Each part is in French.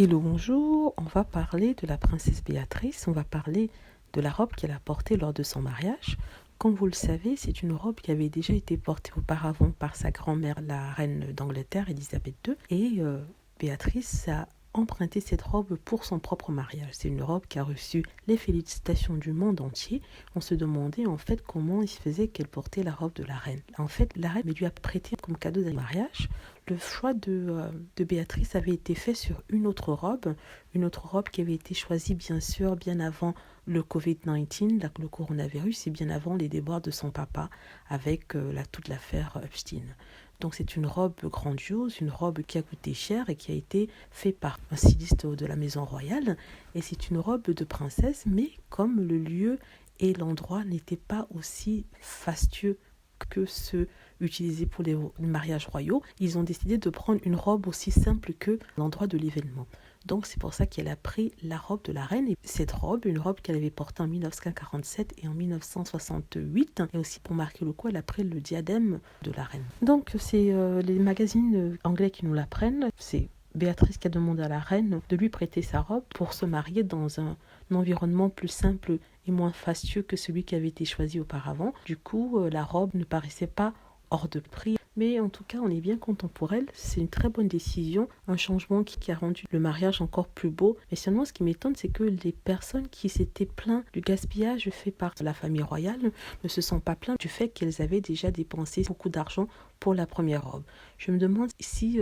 Hello, bonjour, on va parler de la princesse Béatrice, on va parler de la robe qu'elle a portée lors de son mariage. Comme vous le savez, c'est une robe qui avait déjà été portée auparavant par sa grand-mère, la reine d'Angleterre, Élisabeth II, et Béatrice a emprunté cette robe pour son propre mariage. C'est une robe qui a reçu les félicitations du monde entier. On se demandait en fait comment il se faisait qu'elle portait la robe de la reine. En fait, la reine lui a prêté comme cadeau de mariage. Le choix de Béatrice avait été fait sur une autre robe qui avait été choisie bien sûr bien avant le Covid-19, le coronavirus, et bien avant les déboires de son papa avec toute l'affaire Epstein. Donc c'est une robe grandiose, une robe qui a coûté cher et qui a été faite par un styliste de la maison royale. Et c'est une robe de princesse, mais comme le lieu et l'endroit n'étaient pas aussi fastueux que ceux utilisés pour les mariages royaux, ils ont décidé de prendre une robe aussi simple que l'endroit de l'événement. Donc c'est pour ça qu'elle a pris la robe de la reine. Et cette robe, une robe qu'elle avait portée en 1947 et en 1968. Et aussi pour marquer le coup, elle a pris le diadème de la reine. Donc c'est les magazines anglais qui nous la prennent. C'est Béatrice qui a demandé à la reine de lui prêter sa robe pour se marier dans un environnement plus simple et moins fastueux que celui qui avait été choisi auparavant. Du coup, la robe ne paraissait pas hors de prix. Mais en tout cas, on est bien content pour elle. C'est une très bonne décision, un changement qui a rendu le mariage encore plus beau. Mais seulement, ce qui m'étonne, c'est que les personnes qui s'étaient plaintes du gaspillage fait par la famille royale ne se sont pas plaintes du fait qu'elles avaient déjà dépensé beaucoup d'argent pour la première robe. Je me demande si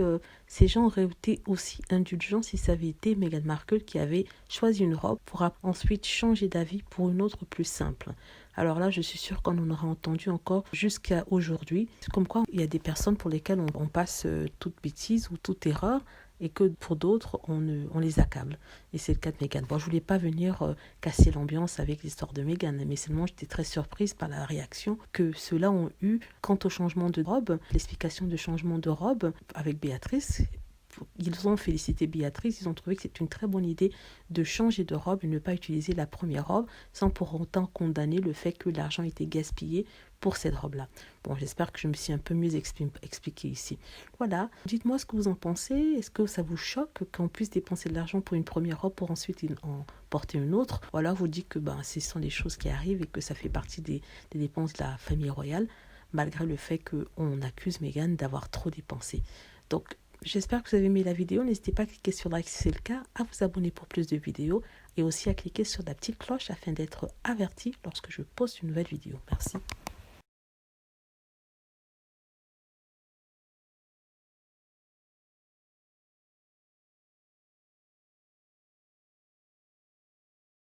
ces gens auraient été aussi indulgents si ça avait été Meghan Markle qui avait choisi une robe pour ensuite changer d'avis pour une autre plus simple. Alors là, je suis sûre qu'on en aura entendu encore jusqu'à aujourd'hui. Comme quoi, il y a des personnes pour lesquelles on passe toute bêtise ou toute erreur et que pour d'autres, on les accable. Et c'est le cas de Meghan. Bon, je voulais pas venir casser l'ambiance avec l'histoire de Meghan, mais seulement j'étais très surprise par la réaction que ceux-là ont eu quant au changement de robe, l'explication de changement de robe avec Béatrice. Ils ont félicité Béatrice, ils ont trouvé que c'est une très bonne idée de changer de robe et ne pas utiliser la première robe sans pour autant condamner le fait que l'argent était gaspillé pour cette robe-là. Bon, j'espère que je me suis un peu mieux expliqué ici. Voilà, dites-moi ce que vous en pensez. Est-ce que ça vous choque qu'on puisse dépenser de l'argent pour une première robe pour ensuite en porter une autre? Ou alors vous dites que ce sont des choses qui arrivent et que ça fait partie des dépenses de la famille royale, malgré le fait qu'on accuse Meghan d'avoir trop dépensé. Donc, j'espère que vous avez aimé la vidéo. N'hésitez pas à cliquer sur like si c'est le cas, à vous abonner pour plus de vidéos et aussi à cliquer sur la petite cloche afin d'être averti lorsque je poste une nouvelle vidéo. Merci.